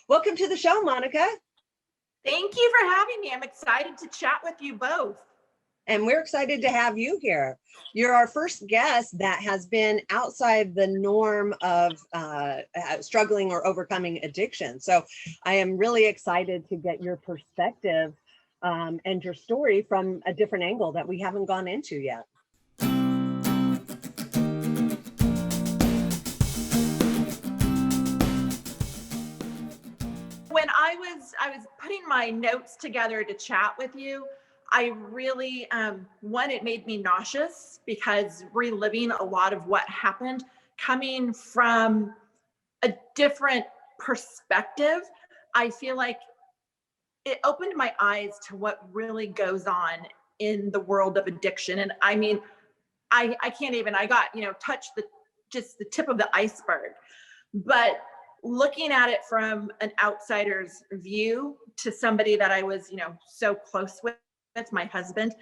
Welcome to the show, Monica. Thank you for having me. I'm excited to chat with you both. And we're excited to have you here. You're our first guest that has been outside the norm of struggling or overcoming addiction. So I am really excited to get your perspective and your story from a different angle that we haven't gone into yet. When I was putting my notes together to chat with you, I really, one, it made me nauseous because reliving a lot of what happened, coming from a different perspective, I feel like it opened my eyes to what really goes on in the world of addiction. And I mean, I can't even, I got, touched just the tip of the iceberg. But looking at it from an outsider's view to somebody that I was, so close with, my husband,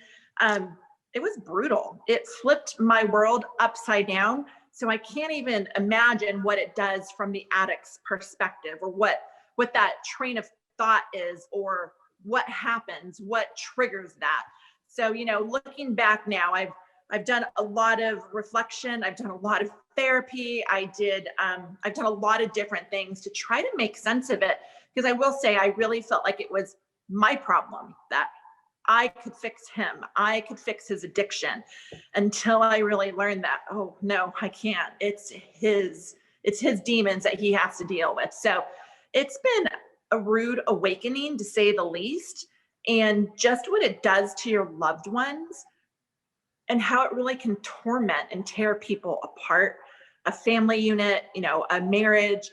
it was brutal. It flipped my world upside down. So I can't even imagine what it does from the addict's perspective, or what that train of thought is, or what happens, what triggers that. So, looking back now, I've done a lot of reflection. I've done a lot of therapy. I've done a lot of different things to try to make sense of it. Because I will say, I really felt like it was my problem, that I could fix him. I could fix his addiction, until I really learned that, oh no, I can't. It's his demons that he has to deal with. So it's been a rude awakening, to say the least, and just what it does to your loved ones, and how it really can torment and tear people apart. A family unit, a marriage,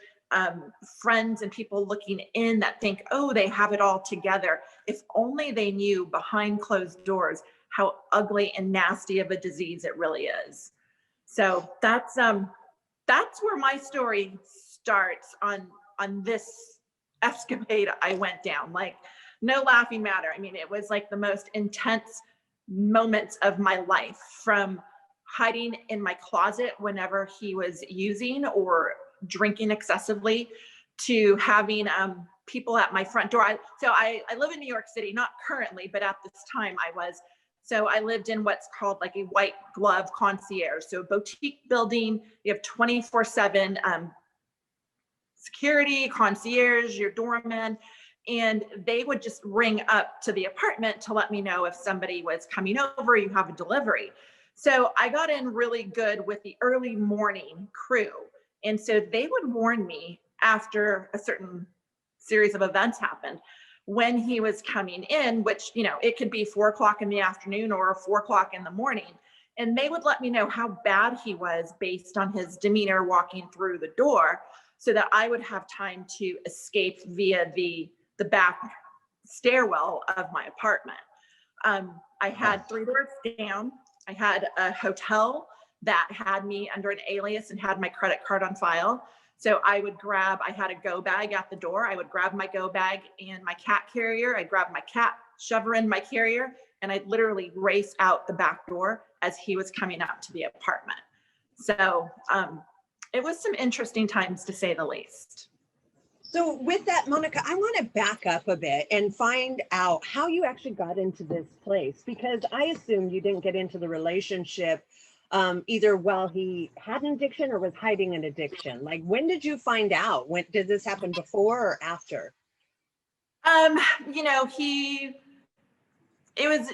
friends and people looking in that think, oh, they have it all together. If only they knew behind closed doors how ugly and nasty of a disease it really is. So that's where my story starts on this escapade I went down. Like, no laughing matter. I mean, it was like the most intense moments of my life, from hiding in my closet whenever he was using or drinking excessively, to having people at my front door. So I live in New York City, not currently, but at this time I was. So I lived in what's called like a white glove concierge. So a boutique building, you have 24/7 security, concierge, your doorman, and they would just ring up to the apartment to let me know if somebody was coming over, you have a delivery. So I got in really good with the early morning crew. And so they would warn me after a certain series of events happened, when he was coming in, which, it could be 4:00 in the afternoon or 4:00 in the morning. And they would let me know how bad he was based on his demeanor walking through the door, so that I would have time to escape via the back stairwell of my apartment. I had 3 doors down. I had a hotel that had me under an alias and had my credit card on file. So I had a go bag at the door. I would grab my go bag and my cat carrier. I'd grab my cat, shove her in my carrier, and I'd literally race out the back door as he was coming up to the apartment. So it was some interesting times, to say the least. So with that, Monica, I want to back up a bit and find out how you actually got into this place, because I assumed you didn't get into the relationship either while he had an addiction or was hiding an addiction. Like, when did you find out? When did this happen, before or after? It was,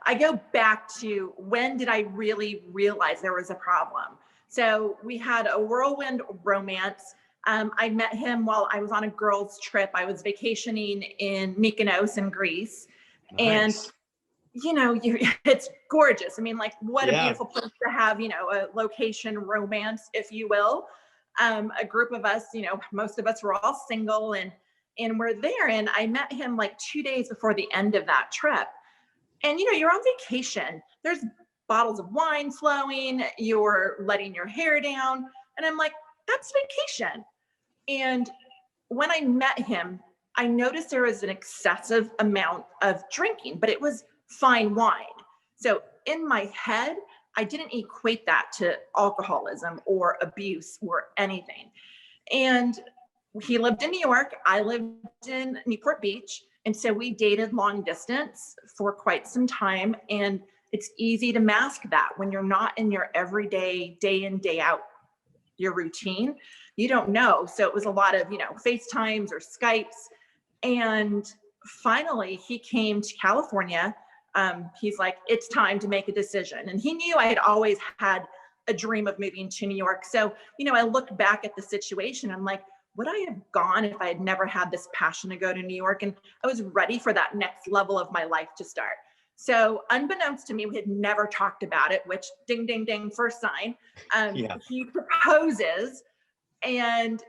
I go back to, when did I really realize there was a problem? So we had a whirlwind romance. I met him while I was on a girls' trip. I was vacationing in Mykonos in Greece. Nice. And it's gorgeous. I mean, like, what a beautiful place to have, a location romance, if you will. A group of us, most of us were all single, and we're there. And I met him like 2 days before the end of that trip. And, you're on vacation. There's bottles of wine flowing. You're letting your hair down. And I'm like, that's vacation. And when I met him, I noticed there was an excessive amount of drinking, but it was fine wine. So in my head, I didn't equate that to alcoholism or abuse or anything. And he lived in New York. I lived in Newport Beach. And so we dated long distance for quite some time. And it's easy to mask that when you're not in your everyday, day in, day out, your routine, you don't know. So it was a lot of, FaceTimes or Skypes. And finally he came to California. He's like, it's time to make a decision. And he knew I had always had a dream of moving to New York. So, I looked back at the situation. I'm like, would I have gone if I had never had this passion to go to New York? And I was ready for that next level of my life to start. So unbeknownst to me, we had never talked about it, which ding, ding, ding, first sign. He proposes, and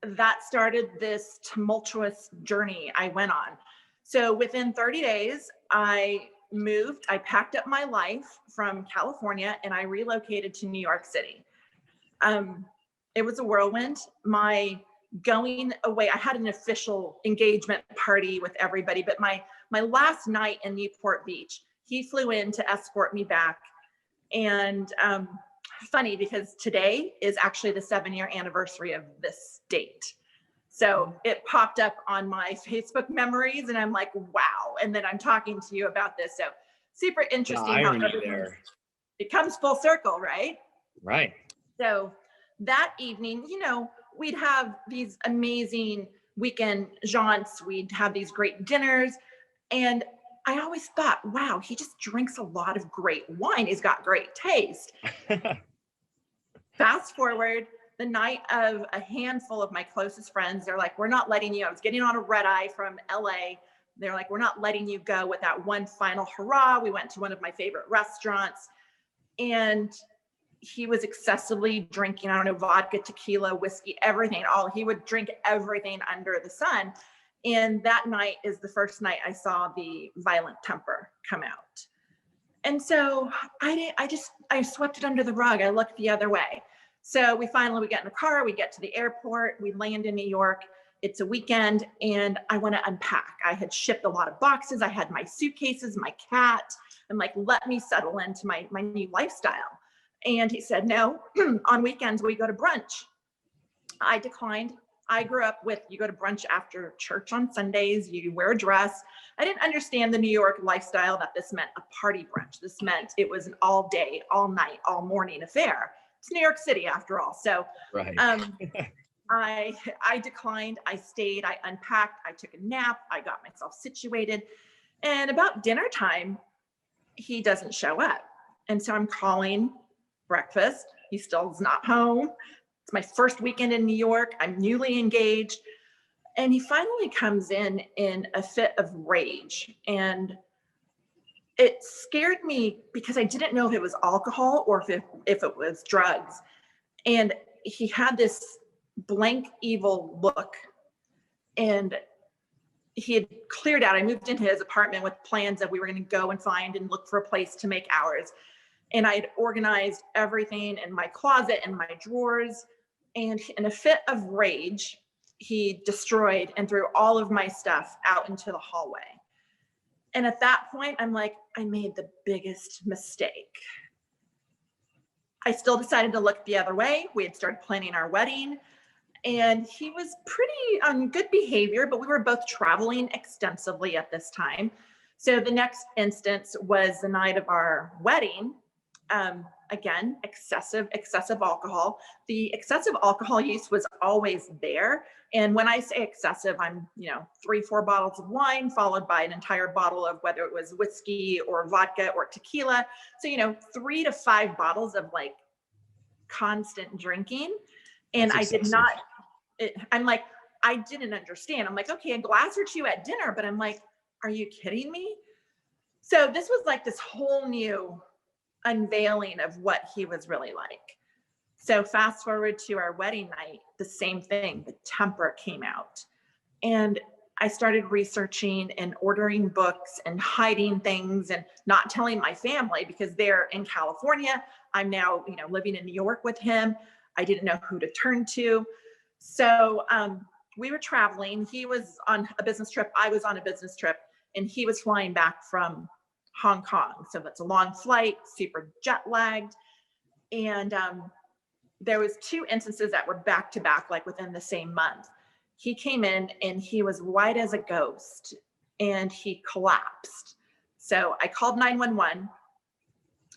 that started this tumultuous journey I went on. So within 30 days, I moved, I packed up my life from California and I relocated to New York City. It was a whirlwind. My going away, I had an official engagement party with everybody, but my last night in Newport Beach, he flew in to escort me back. And funny, because today is actually the 7-year anniversary of this date. So it popped up on my Facebook memories and I'm like, wow. And then I'm talking to you about this. So super interesting how it comes full circle, right? Right. So that evening, we'd have these amazing weekend jaunts. We'd have these great dinners. And I always thought, wow, he just drinks a lot of great wine. He's got great taste. Fast forward, the night of a handful of my closest friends, they're like, we're not letting you, I was getting on a red eye from LA. They're like, we're not letting you go without one final hurrah. We went to one of my favorite restaurants and he was excessively drinking, I don't know, vodka, tequila, whiskey, everything, he would drink everything under the sun. And that night is the first night I saw the violent temper come out. And so I swept it under the rug. I looked the other way. So we get in the car, we get to the airport, we land in New York. It's a weekend and I want to unpack. I had shipped a lot of boxes. I had my suitcases, my cat. I'm like, let me settle into my new lifestyle. And he said, no, on weekends we go to brunch. I declined. I grew up with, you go to brunch after church on Sundays, you wear a dress. I didn't understand the New York lifestyle that this meant a party brunch. This meant it was an all day, all night, all morning affair. It's New York City after all. So right. I declined, I stayed, I unpacked, I took a nap, I got myself situated. And about dinner time, he doesn't show up. And so I'm calling breakfast. He still is not home. It's my first weekend in New York. I'm newly engaged. And he finally comes in a fit of rage. And it scared me because I didn't know if it was alcohol or if it was drugs. And he had this blank, evil look. And he had cleared out. I moved into his apartment with plans that we were going to go and find and look for a place to make ours. And I had organized everything in my closet and my drawers. And in a fit of rage, he destroyed and threw all of my stuff out into the hallway. And at that point, I'm like, I made the biggest mistake. I still decided to look the other way. We had started planning our wedding. And he was pretty on good behavior, but we were both traveling extensively at this time. So the next instance was the night of our wedding. Again, excessive alcohol. The excessive alcohol use was always there. And when I say excessive, I'm, 3-4 bottles of wine followed by an entire bottle of whether it was whiskey or vodka or tequila. So, 3 to 5 bottles of like constant drinking. And I did not, I'm like, I didn't understand. I'm like, okay, a glass or two at dinner, but I'm like, are you kidding me? So this was like this whole new unveiling of what he was really like. So fast forward to our wedding night, the same thing, the temper came out. And I started researching and ordering books and hiding things and not telling my family because they're in California. I'm now, living in New York with him. I didn't know who to turn to. So we were traveling. He was on a business trip. I was on a business trip and he was flying back from Hong Kong. So that's a long flight, super jet lagged. And there was 2 instances that were back to back, like within the same month. He came in and he was white as a ghost and he collapsed. So I called 911,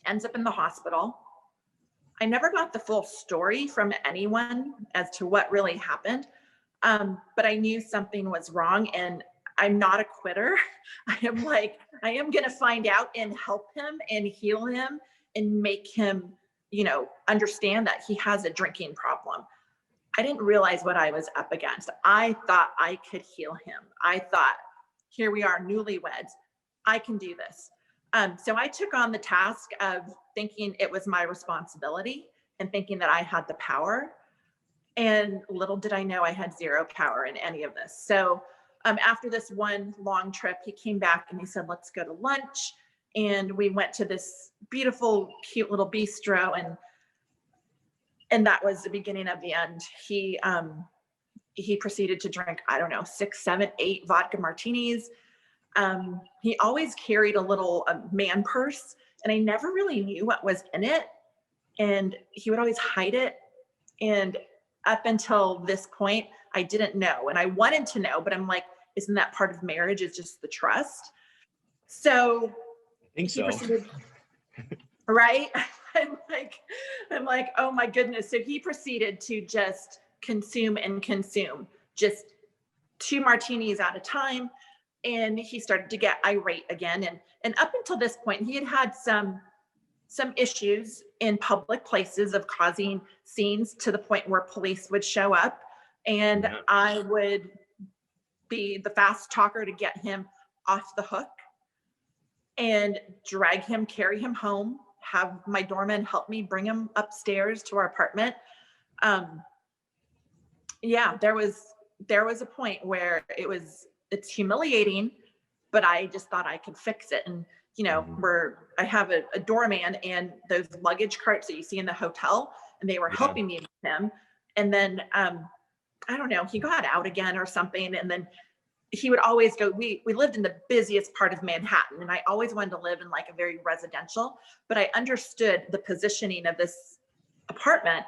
ends up in the hospital. I never got the full story from anyone as to what really happened, but I knew something was wrong, and I'm not a quitter. I am going to find out and help him and heal him and make him, understand that he has a drinking problem. I didn't realize what I was up against. I thought I could heal him. I thought, here we are, newlyweds. I can do this. So I took on the task of thinking it was my responsibility and thinking that I had the power. And little did I know I had zero power in any of this. So after this one long trip, he came back and he said, let's go to lunch. And we went to this beautiful, cute little bistro. And that was the beginning of the end. He proceeded to drink, 6, 7, 8 vodka martinis. He always carried a little man purse, and I never really knew what was in it. And he would always hide it. And up until this point, I didn't know. And I wanted to know, but I'm like, isn't that part of marriage? Is just the trust? So I think so. Right? I'm like, oh my goodness. So he proceeded to just consume, just 2 martinis at a time. And he started to get irate again. And up until this point, he had some issues in public places of causing scenes to the point where police would show up, and I would be the fast talker to get him off the hook and drag him, carry him home, have my doorman help me bring him upstairs to our apartment. There was a point where it's humiliating, but I just thought I could fix it. And, I have a doorman and those luggage carts that you see in the hotel, and they were helping me with him. And then, I don't know, he got out again or something. And then he would always go, we lived in the busiest part of Manhattan, and I always wanted to live in like a very residential, but I understood the positioning of this apartment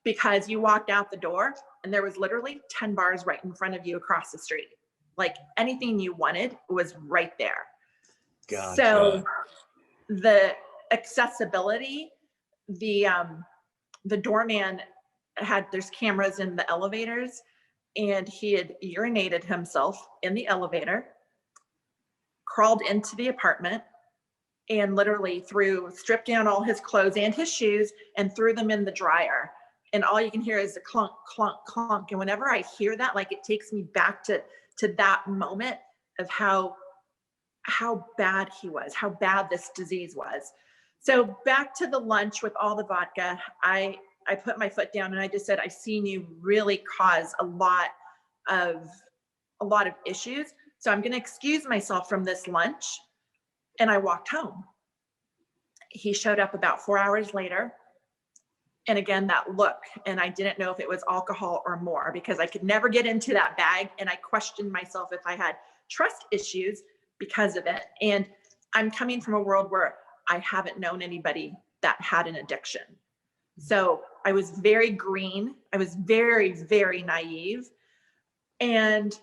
because you walked out the door and there was literally 10 bars right in front of you across the street. Like anything you wanted was right there. Gotcha. So the accessibility, the doorman there's cameras in the elevators, and he had urinated himself in the elevator, crawled into the apartment, and literally stripped down all his clothes and his shoes and threw them in the dryer. And all you can hear is the clunk, clunk, clunk. And whenever I hear that, like it takes me back to that moment of how bad he was, how bad this disease was. So back to the lunch with all the vodka, I put my foot down and I just said, I've seen you really cause a lot of issues. So I'm going to excuse myself from this lunch. And I walked home. He showed up about 4 hours later. And again, that look, and I didn't know if it was alcohol or more because I could never get into that bag. And I questioned myself if I had trust issues because of it. And I'm coming from a world where I haven't known anybody that had an addiction. So I was very green. I was very, very naive. And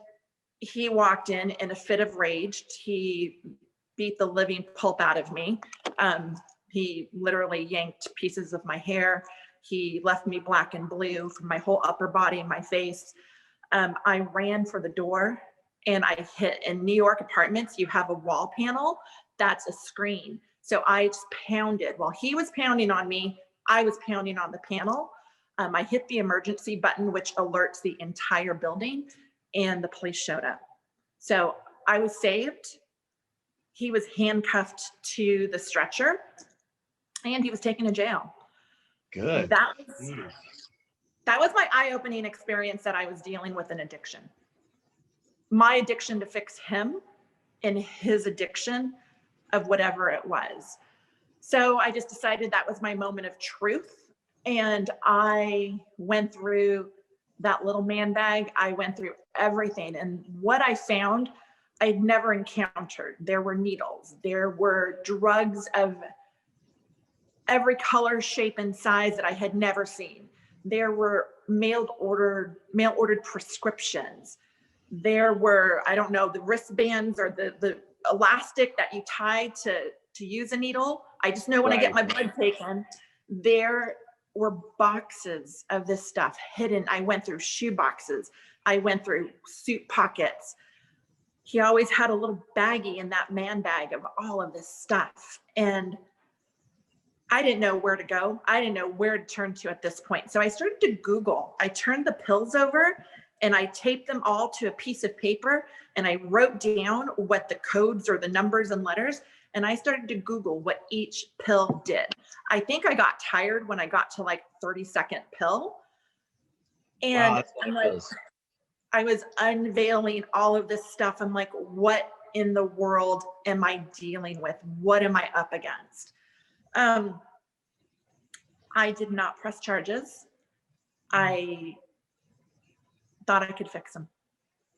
he walked in a fit of rage. He beat the living pulp out of me. He literally yanked pieces of my hair. He left me black and blue from my whole upper body and my face. I ran for the door and I hit. In New York apartments, you have a wall panel. That's a screen. So I just pounded. While he was pounding on me, I was pounding on the panel. I hit the emergency button, which alerts the entire building, and the police showed up. So I was saved. He was handcuffed to the stretcher, and he was taken to jail. Good. That was my eye-opening experience that I was dealing with an addiction. My addiction to fix him and his addiction of whatever it was. So I just decided that was my moment of truth. And I went through that little man bag. I went through everything. And what I found, I'd never encountered. There were needles. There were drugs of every color, shape, and size that I had never seen. There were mail ordered prescriptions. There were, I don't know, the wristbands or the elastic that you tie to use a needle. I just know when I get my blood taken, there were boxes of this stuff hidden. I went through shoe boxes. I went through suit pockets. He always had a little baggie in that man bag of all of this stuff. And I didn't know where to go. I didn't know where to turn to at this point. So I started to Google. I turned the pills over and I taped them all to a piece of paper and I wrote down what the codes or the numbers and letters, and I started to Google what each pill did. I think I got tired when I got to like 32nd pill. And wow, I was unveiling all of this stuff. I'm like, what in the world am I dealing with? What am I up against? I did not press charges. I thought I could fix them.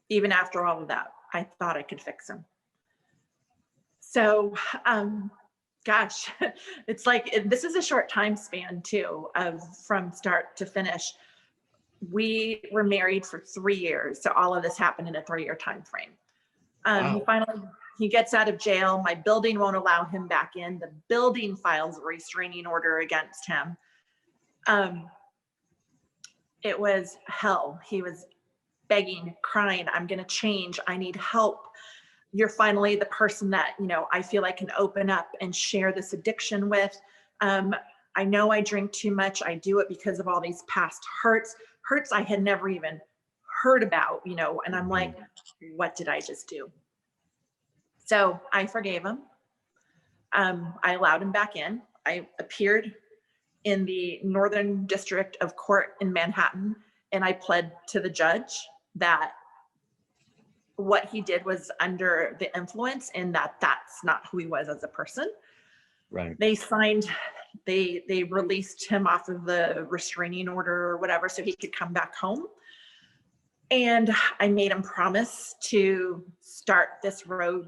Even after all of that, I thought I could fix them. So, gosh, it's like, this is a short time span too, from start to finish. We were married for 3 years. So all of this happened in a 3-year time frame. Wow. He gets out of jail. My building won't allow him back in. The building files a restraining order against him. It was hell. He was begging, crying, I'm going to change. I need help. You're finally the person that, I feel I can open up and share this addiction with. I know I drink too much. I do it because of all these past hurts I had never even heard about, and I'm like, what did I just do? So I forgave him. I allowed him back in. I appeared in the Northern District of Court in Manhattan, and I pled to the judge that what he did was under the influence and that's not who he was as a person. Right. They released him off of the restraining order or whatever so he could come back home. And I made him promise to start this road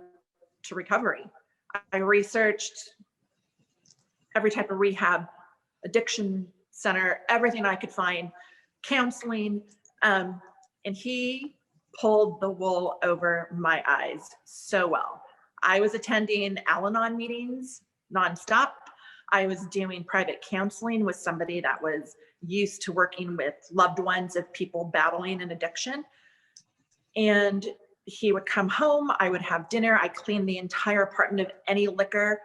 to recovery. I researched every type of rehab, addiction center, everything I could find, counseling, and he pulled the wool over my eyes so well. I was attending Al-Anon meetings nonstop. I was doing private counseling with somebody that was used to working with loved ones of people battling an addiction. And he would come home, I would have dinner, I cleaned the entire apartment of any liquor.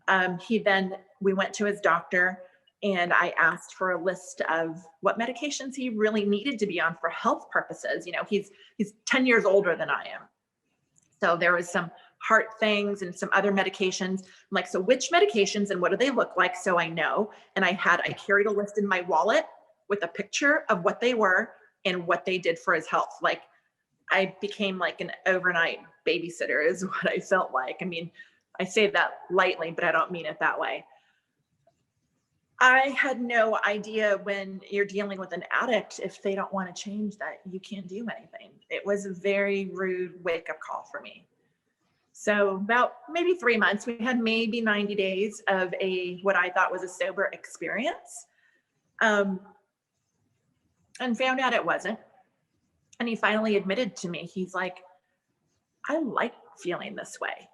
We went to his doctor and I asked for a list of what medications he really needed to be on for health purposes. He's 10 years older than I am. So there was some heart things and some other medications. I'm like, so which medications and what do they look like? So I know. And I carried a list in my wallet with a picture of what they were and what they did for his health. Like I became like an overnight babysitter is what I felt like. I mean, I say that lightly, but I don't mean it that way. I had no idea when you're dealing with an addict, if they don't want to change, that you can't do anything. It was a very rude wake-up call for me. So about maybe 3 months, we had maybe 90 days of what I thought was a sober experience, and found out it wasn't. And he finally admitted to me, he's like, I like feeling this way.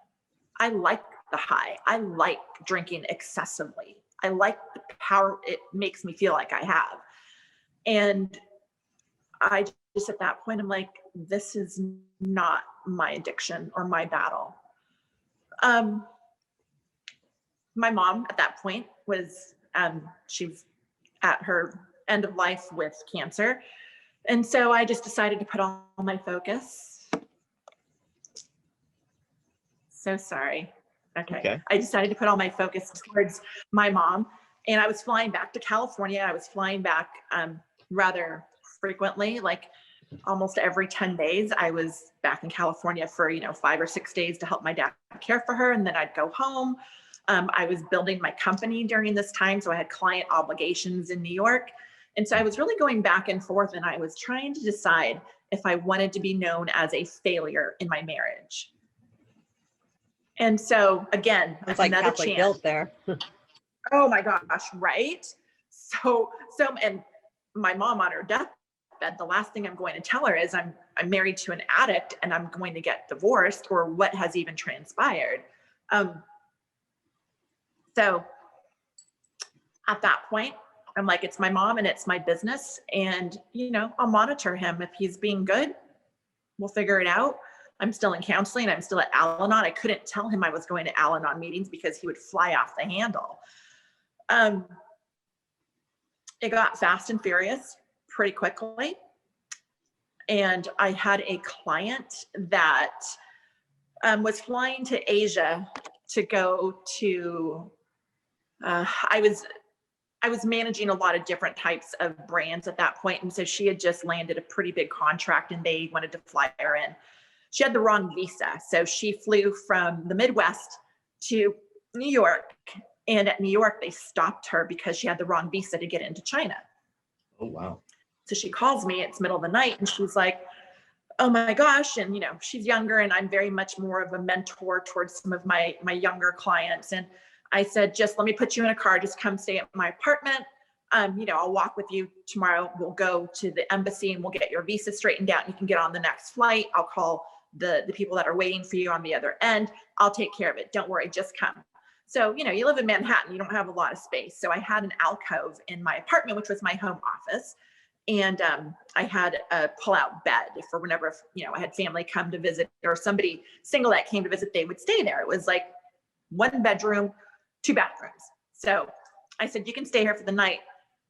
I like the high. I like drinking excessively. I like the power it makes me feel like I have. And I just at that point, I'm like, this is not my addiction or my battle. My mom at that point was, she was at her end of life with cancer. And so I just decided to put all my focus. So sorry. Okay. I decided to put all my focus towards my mom, and I was flying back to California. I was flying back rather frequently, like almost every 10 days. I was back in California for 5 or 6 days to help my dad care for her, and then I'd go home. I was building my company during this time, so I had client obligations in New York, and so I was really going back and forth, and I was trying to decide if I wanted to be known as a failure in my marriage. And so again, it's like another Catholic chance. guilt there. Oh my gosh, right? So, and my mom on her deathbed, the last thing I'm going to tell her is I'm married to an addict and I'm going to get divorced, or what has even transpired. So at that point, I'm like, it's my mom and it's my business. And, you know, I'll monitor him. If he's being good, we'll figure it out. I'm still in counseling. I'm still at Al-Anon. I couldn't tell him I was going to Al-Anon meetings because he would fly off the handle. It got fast and furious pretty quickly. And I had a client that was flying to Asia to go to, I was managing a lot of different types of brands at that point. And so she had just landed a pretty big contract and they wanted to fly her in. She had the wrong visa. So she flew from the Midwest to New York. And at New York, they stopped her because she had the wrong visa to get into China. Oh, wow. So she calls me, it's middle of the night, and she's like, oh my gosh. And, you know, she's younger and I'm very much more of a mentor towards some of my younger clients. And I said, just let me put you in a car, just come stay at my apartment. You know, I'll walk with you tomorrow. We'll go to the embassy and we'll get your visa straightened out and you can get on the next flight. I'll call the people that are waiting for you on the other end. I'll take care of it. Don't worry, just come. So, you know, you live in Manhattan, you don't have a lot of space. So I had an alcove in my apartment, which was my home office. And I had a pull-out bed for whenever, you know, I had family come to visit or somebody single that came to visit, they would stay there. It was like 1 bedroom, 2 bathrooms. So I said, you can stay here for the night.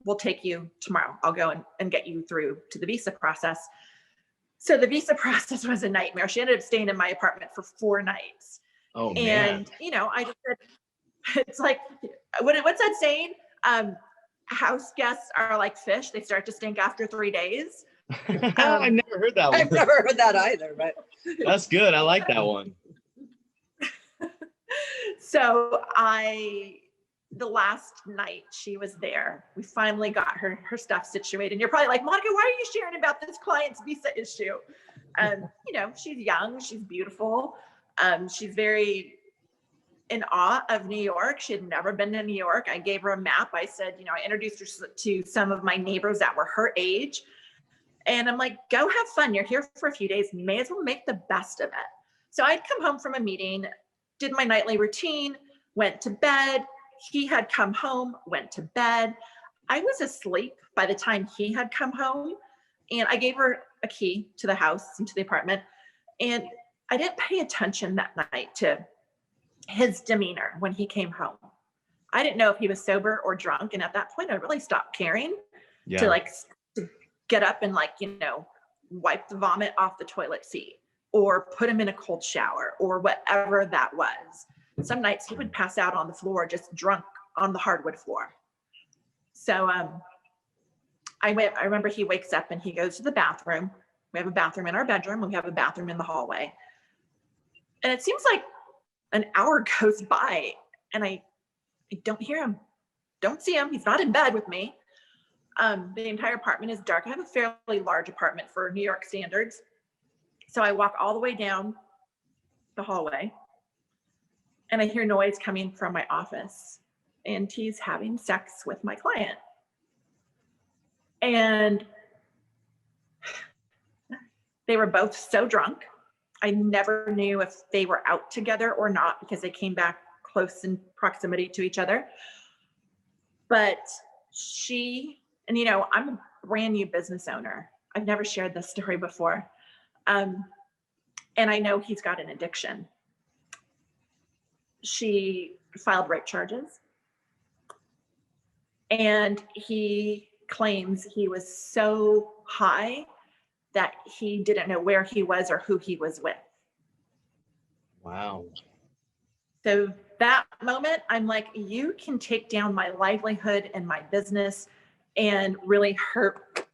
We'll take you tomorrow. I'll go and get you through to the visa process. So the visa process was a nightmare. She ended up staying in my apartment for 4 nights. Oh, and, man. You know, I just said, it's like, what's that saying? House guests are like fish. They start to stink after 3 das. I've never heard that one. I've never heard that either, but That's good. I like that one. So the last night she was there, we finally got her stuff situated. And you're probably like, Monica, why are you sharing about this client's visa issue? You know, she's young, she's beautiful. She's very in awe of New York. She had never been to New York. I gave her a map. I said, you know, I introduced her to some of my neighbors that were her age. And I'm like, go have fun. You're here for a few days. You may as well make the best of it. So I'd come home from a meeting, did my nightly routine, went to bed. He had come home, went to bed. I was asleep by the time he had come home. And I gave her a key to the house and to the apartment. And I didn't pay attention that night to his demeanor when he came home. I didn't know if he was sober or drunk. And at that point, I really stopped caring to get up and wipe the vomit off the toilet seat or put him in a cold shower or whatever that was. Some nights he would pass out on the floor, just drunk on the hardwood floor. So I remember he wakes up and he goes to the bathroom. We have a bathroom in our bedroom. We have a bathroom in the hallway. And it seems like an hour goes by and I don't hear him, don't see him. He's not in bed with me. The entire apartment is dark. I have a fairly large apartment for New York standards. So I walk all the way down the hallway and I hear noise coming from my office and he's having sex with my client. And they were both so drunk. I never knew if they were out together or not because they came back close in proximity to each other. But and you know, I'm a brand new business owner. I've never shared this story before. And I know he's got an addiction. She filed rape charges. And he claims he was so high that he didn't know where he was or who he was with. Wow. So that moment, I'm like, you can take down my livelihood and my business and really hurt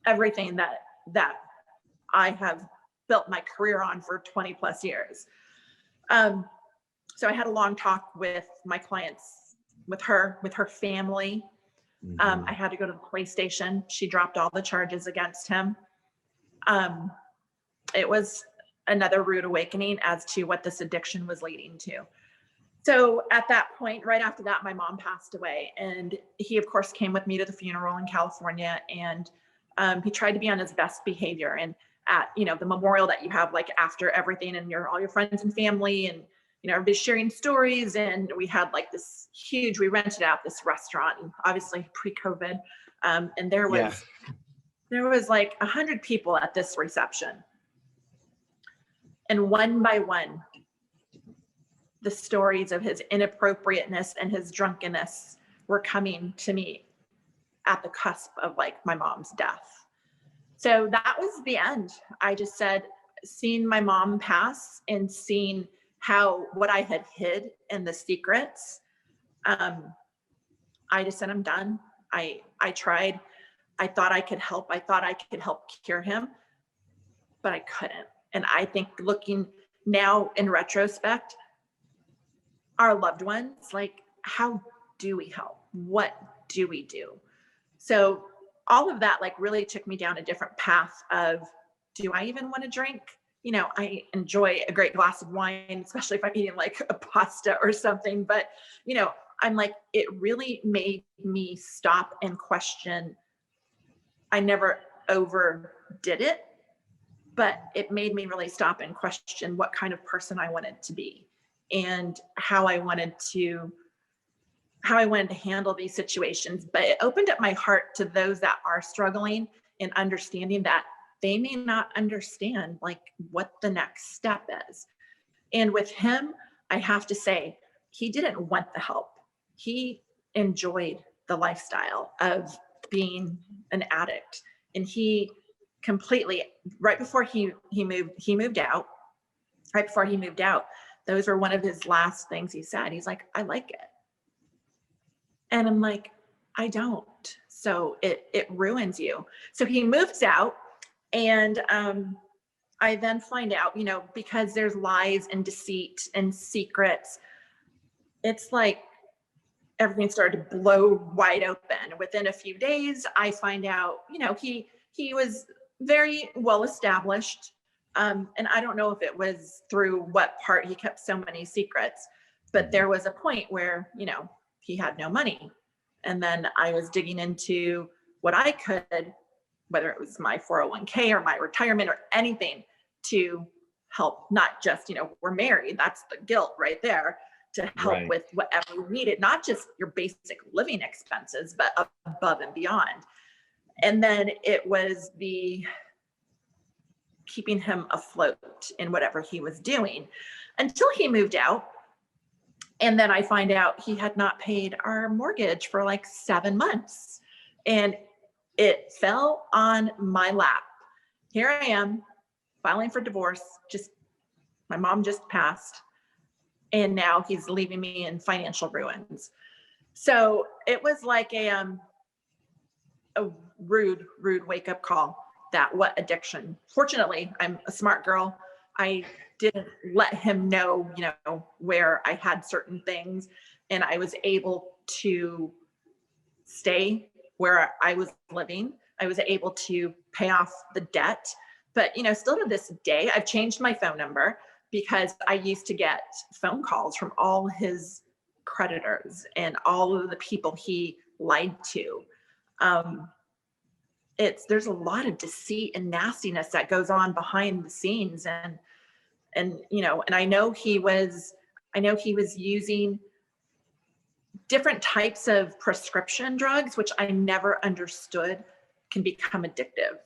everything that I have built my career on for 20 plus years. So I had a long talk with my clients, with her family. I had to go to the police station. She dropped all the charges against him. It was another rude awakening as to what this addiction was leading to. So at that point, right after that, my mom passed away, and he, of course, came with me to the funeral in California, and he tried to be on his best behavior. And at, you know, the memorial that you have, like after everything, and all your friends and family, and you know, everybody's sharing stories, and we had like this huge, we rented out this restaurant, and obviously pre-COVID, and there was like 100 people at this reception, and one by one, the stories of his inappropriateness and his drunkenness were coming to me at the cusp of like my mom's death. So that was the end. I just said, seeing my mom pass and seeing how what I had hid in the secrets, I just said, I'm done. I tried. I thought I could help. I thought I could help cure him, but I couldn't. And I think looking now in retrospect, our loved ones, like, how do we help? What do we do? So all of that like really took me down a different path of, do I even want to drink? You know, I enjoy a great glass of wine, especially if I'm eating like a pasta or something, but you know, I'm like, it really made me stop and question. I never overdid it, but it made me really stop and question what kind of person I wanted to be, and how I wanted to handle these situations. But it opened up my heart to those that are struggling, and understanding that they may not understand like what the next step is. And with him, I have to say, he didn't want the help. He enjoyed the lifestyle of being an addict. And he completely, right before he moved out, right before he moved out, those were one of his last things he said. He's like, I like it. And I'm like, I don't. So it ruins you. So he moves out, and I then find out, you know, because there's lies and deceit and secrets, it's like everything started to blow wide open. Within a few days, I find out, you know, he was very well established. And I don't know if it was through what part he kept so many secrets, but there was a point where, you know, he had no money. And then I was digging into what I could, whether it was my 401k or my retirement or anything, to help, not just, you know, we're married, that's the guilt right there, to help with whatever we needed, not just your basic living expenses, but above and beyond. And then it was the keeping him afloat in whatever he was doing until he moved out. And then I find out he had not paid our mortgage for like 7 months. And it fell on my lap. Here I am filing for divorce. My mom just passed. And now he's leaving me in financial ruins. So it was like a rude wake up call that what addiction. Fortunately, I'm a smart girl. I didn't let him know, you know, where I had certain things, and I was able to stay where I was living. I was able to pay off the debt, but, you know, still to this day, I've changed my phone number because I used to get phone calls from all his creditors and all of the people he lied to. There's a lot of deceit and nastiness that goes on behind the scenes, and you know, and I know he was using different types of prescription drugs, which I never understood can become addictive.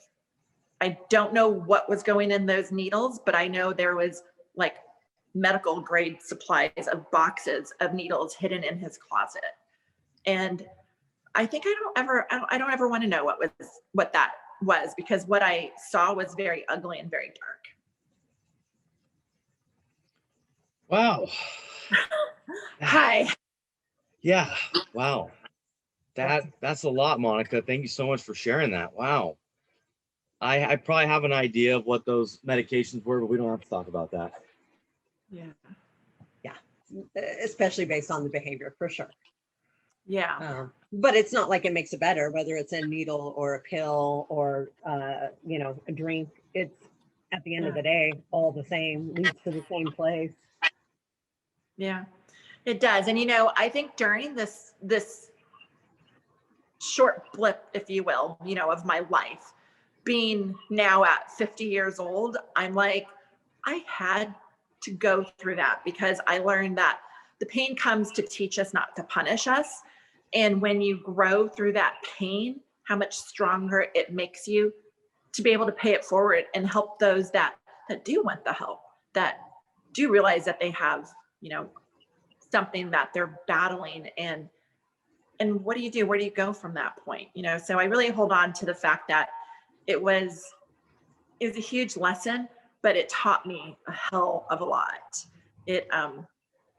I don't know what was going in those needles, but I know there was like medical grade supplies of boxes of needles hidden in his closet. And I think I don't ever want to know what that was, because what I saw was very ugly and very dark. Wow. Hi. Yeah. Wow. That's a lot, Monica. Thank you so much for sharing that. Wow. I probably have an idea of what those medications were, but we don't have to talk about that. Yeah. Yeah. Especially based on the behavior, for sure. Yeah. But it's not like it makes it better, whether it's a needle or a pill or, you know, a drink. It's at the end of the day, all the same, leads to the same place. Yeah. It does. And, I think during this short blip, if you will, of my life, being now at 50 years old, I'm like, I had to go through that because I learned that the pain comes to teach us, not to punish us. And when you grow through that pain, how much stronger it makes you to be able to pay it forward and help those that do want the help, that do realize that they have, something that they're battling. And what do you do? Where do you go from that point? So I really hold on to the fact that it was a huge lesson, but it taught me a hell of a lot. It,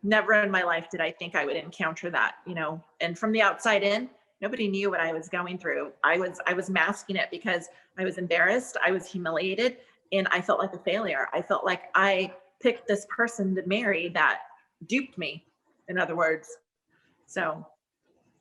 never in my life did I think I would encounter that, and from the outside in, nobody knew what I was going through. I was masking it because I was embarrassed, I was humiliated, and I felt like a failure. I felt like I picked this person to marry that duped me, in other words. So.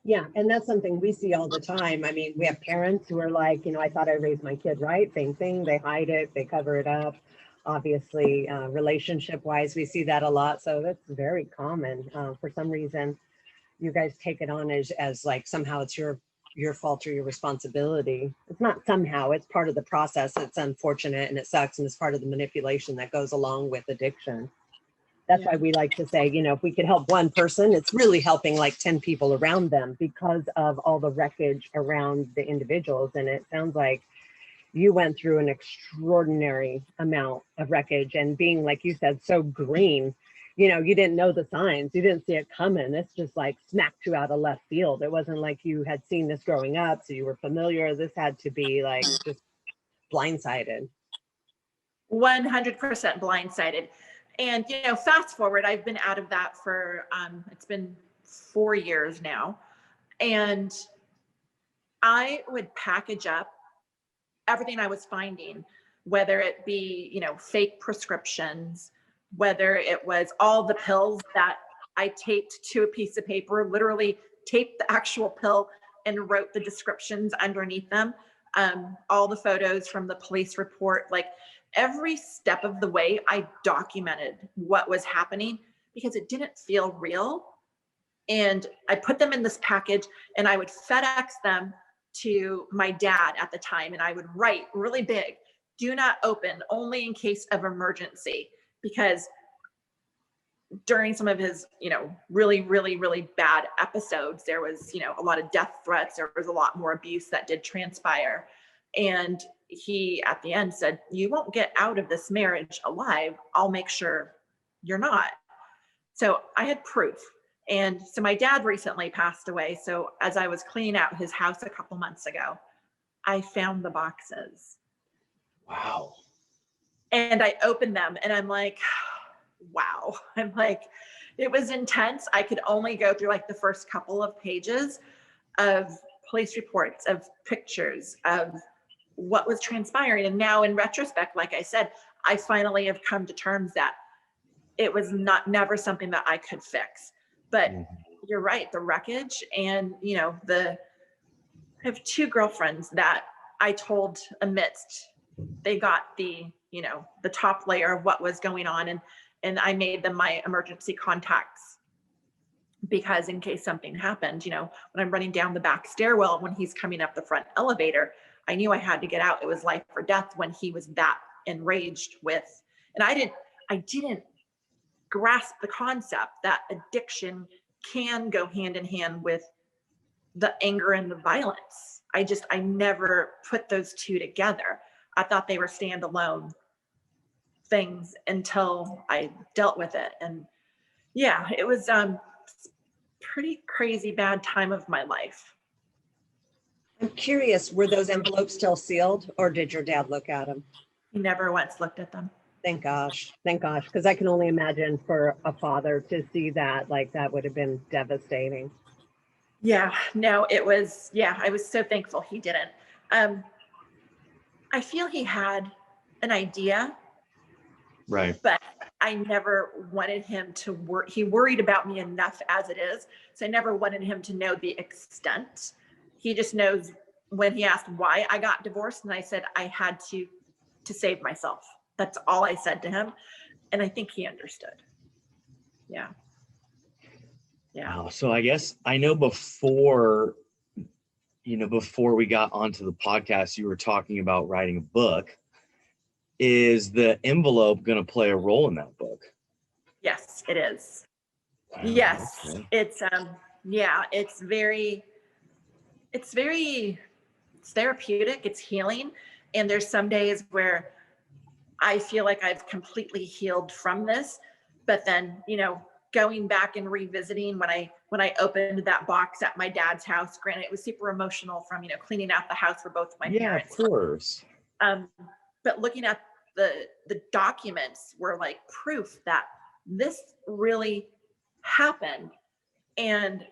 Yeah, and that's something we see all the time. I mean, we have parents who are like, I thought I raised my kid right. Same thing. They hide it, they cover it up. Obviously, relationship wise, we see that a lot. So that's very common. For some reason, you guys take it on as like somehow it's your fault or your responsibility. It's not somehow, it's part of the process. It's unfortunate and it sucks, and it's part of the manipulation that goes along with addiction. That's why we like to say, if we could help one person, it's really helping like 10 people around them because of all the wreckage around the individuals. And it sounds like you went through an extraordinary amount of wreckage, and being, like you said, so green, you didn't know the signs, you didn't see it coming. It's just like smacked you out of left field. It wasn't like you had seen this growing up, so you were familiar. This had to be like just blindsided. 100% blindsided. And, fast forward, I've been out of that for, it's been 4 years now. And I would package up everything I was finding, whether it be, fake prescriptions, whether it was all the pills that I taped to a piece of paper, literally taped the actual pill and wrote the descriptions underneath them. All the photos from the police report, like every step of the way, I documented what was happening because it didn't feel real. And I put them in this package and I would FedEx them to my dad at the time. And I would write really big, do not open, only in case of emergency. Because during some of his, really, really, really bad episodes, there was, a lot of death threats. There was a lot more abuse that did transpire. And he, at the end, said, you won't get out of this marriage alive. I'll make sure you're not. So I had proof. And so my dad recently passed away. So as I was cleaning out his house a couple months ago, I found the boxes. Wow. And I opened them and I'm like, wow. I'm like, it was intense. I could only go through like the first couple of pages of police reports, of pictures, of what was transpiring. And now in retrospect, like I said, I finally have come to terms that it was never something that I could fix. But you're right, the wreckage and, I have 2 girlfriends that I told amidst, they got the, the top layer of what was going on. And I made them my emergency contacts because in case something happened, when I'm running down the back stairwell, when he's coming up the front elevator, I knew I had to get out. It was life or death when he was that enraged with, and I didn't grasp the concept that addiction can go hand in hand with the anger and the violence. I never put those two together. I thought they were standalone things until I dealt with it. And yeah, it was pretty crazy bad time of my life. I'm curious, were those envelopes still sealed or did your dad look at them? He never once looked at them. Thank gosh, because I can only imagine for a father to see that, like that would have been devastating. Yeah, no, it was, I was so thankful he didn't. I feel he had an idea. Right. But I never wanted him to worry. He worried about me enough as it is. So I never wanted him to know the extent. He just knows when he asked why I got divorced. And I said, I had to save myself. That's all I said to him. And I think he understood. Yeah. Yeah. So I guess I know before we got onto the podcast, you were talking about writing a book. Is the envelope going to play a role in that book? Yes, it is. Wow, Yes, okay. it's yeah, it's therapeutic, it's healing. And there's some days where I feel like I've completely healed from this, but then, going back and revisiting when I opened that box at my dad's house, granted it was super emotional from, cleaning out the house for both of my Yeah, parents. of course. But looking at the documents were like proof that this really happened. And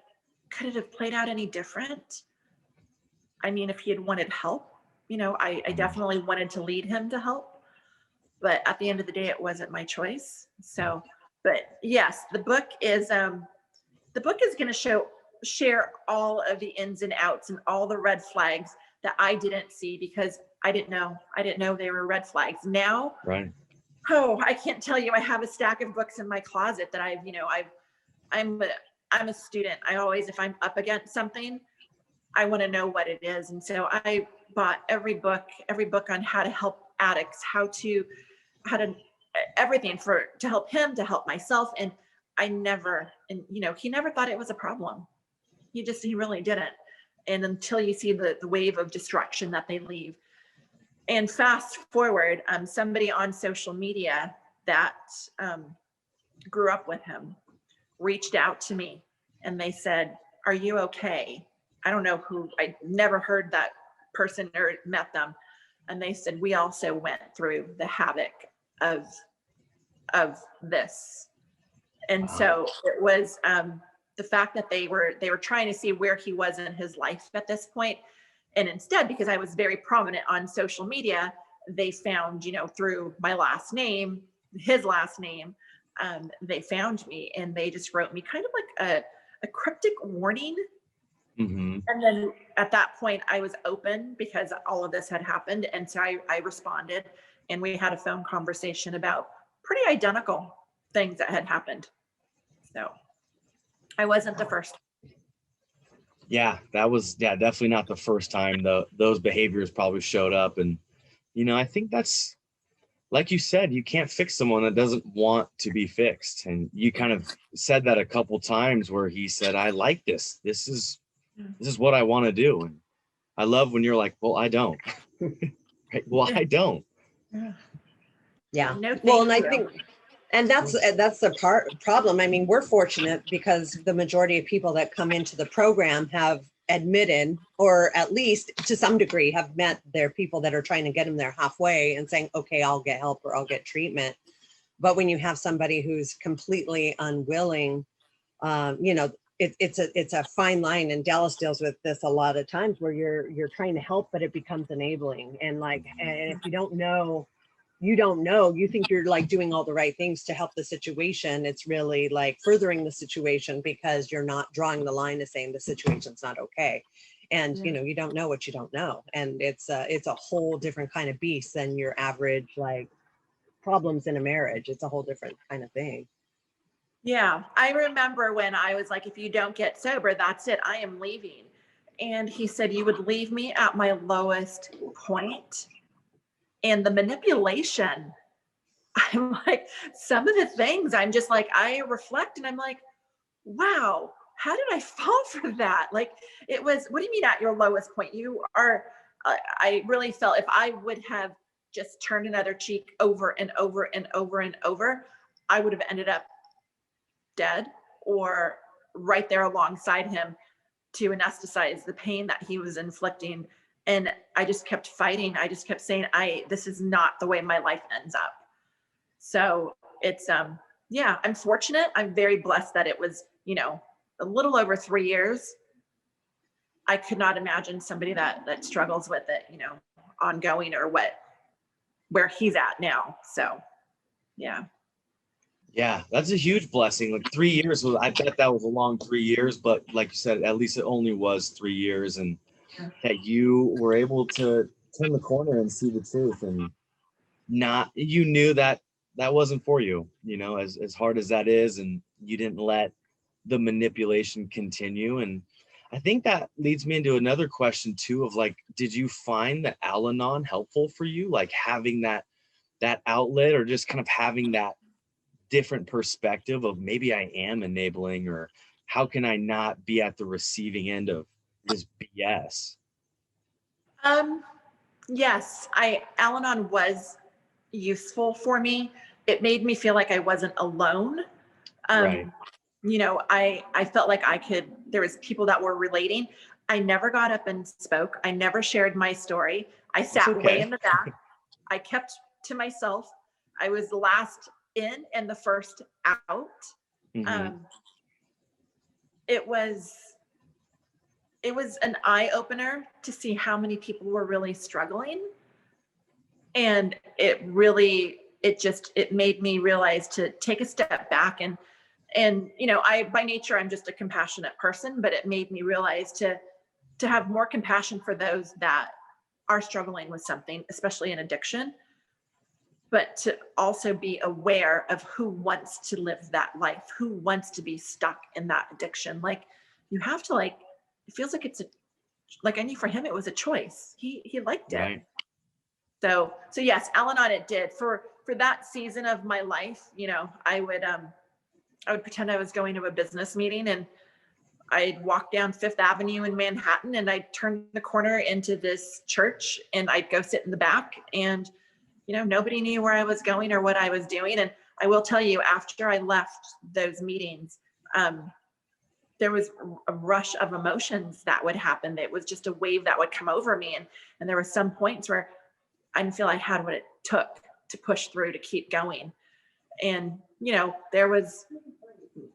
could it have played out any different? I mean, if he had wanted help, I definitely wanted to lead him to help, but at the end of the day, it wasn't my choice. So, but yes, the book is going to share all of the ins and outs and all the red flags that I didn't see because I didn't know they were red flags. Now, Right. oh, I can't tell you. I have a stack of books in my closet that I'm a student. I always, if I'm up against something, I want to know what it is. And so I bought every book on how to help addicts, how to everything to help him, to help myself. And he never thought it was a problem. He really didn't. And until you see the wave of destruction that they leave. And fast forward, somebody on social media that grew up with him reached out to me and they said, "Are you okay?" I don't know who, I never heard that person or met them. And they said, "We also went through the havoc of this." And so it was the fact that they were trying to see where he was in his life at this point. And instead, because I was very prominent on social media, they found, through my last name, his last name, they found me and they just wrote me kind of like a cryptic warning. Mm-hmm. And then at that point, I was open because all of this had happened. And so I responded and we had a phone conversation about pretty identical things that had happened. So I wasn't the first. Yeah, that was definitely not the first time those behaviors probably showed up. And, I think that's, like you said, you can't fix someone that doesn't want to be fixed. And you kind of said that a couple times where he said, "I like this. This is what I want to do." And I love when you're like, "Well, I don't." Right? Well, I don't. Yeah. No, Well, and I thank you. think, and that's the problem. I mean, we're fortunate because the majority of people that come into the program have admitted, or at least to some degree have met their people that are trying to get them there halfway and saying, "Okay, I'll get help or I'll get treatment." But when you have somebody who's completely unwilling, it's a fine line, and Dallas deals with this a lot of times where you're trying to help, but it becomes enabling. And if you don't know, you think you're like doing all the right things to help the situation. It's really like furthering the situation because you're not drawing the line of saying the situation's not okay. And you don't know what you don't know. And it's a whole different kind of beast than your average like problems in a marriage. It's a whole different kind of thing. Yeah. I remember when I was like, "If you don't get sober, that's it. I am leaving." And he said, "You would leave me at my lowest point." And the manipulation, I'm like, some of the things I'm just like, I reflect and I'm like, wow, how did I fall for that? Like, it was, what do you mean at your lowest point? You are, I really felt if I would have just turned another cheek over and over and over and over, I would have ended up dead or right there alongside him to anesthetize the pain that he was inflicting. And I just kept fighting. I just kept saying, this is not the way my life ends up. So it's, I'm fortunate. I'm very blessed that it was, a little over 3 years. I could not imagine somebody that struggles with it, ongoing or where he's at now. So, yeah. Yeah, that's a huge blessing. Like 3 years I bet that was a long 3 years, but like you said, at least it only was 3 years, and that you were able to turn the corner and see the truth, and you knew that wasn't for you, as hard as that is, and you didn't let the manipulation continue. And I think that leads me into another question too, of like, did you find the Al-Anon helpful for you? Like having that outlet, or just kind of having that different perspective of maybe I am enabling, or how can I not be at the receiving end of this BS? Yes, Al-Anon was useful for me. It made me feel like I wasn't alone. Right. You know, I felt like there was people that were relating. I never got up and spoke. I never shared my story. I sat way in the back. I kept to myself. I was the last in and the first out. Mm-hmm. It was an eye opener to see how many people were really struggling. And it made me realize to take a step back and you know, by nature I'm just a compassionate person, but it made me realize to have more compassion for those that are struggling with something, especially an addiction, but to also be aware of who wants to live that life, who wants to be stuck in that addiction. Like you have to, like, it feels like I knew for him it was a choice. He liked it. Right. So yes, Al-Anon, it did for that season of my life. You know, I would pretend I was going to a business meeting, and I'd walk down Fifth Avenue in Manhattan, and I'd turn the corner into this church, and I'd go sit in the back, and you know, nobody knew where I was going or what I was doing. And I will tell you, after I left those meetings, there was a rush of emotions that would happen. It was just a wave that would come over me. And there were some points where I didn't feel I had what it took to push through, to keep going. And, you know, there was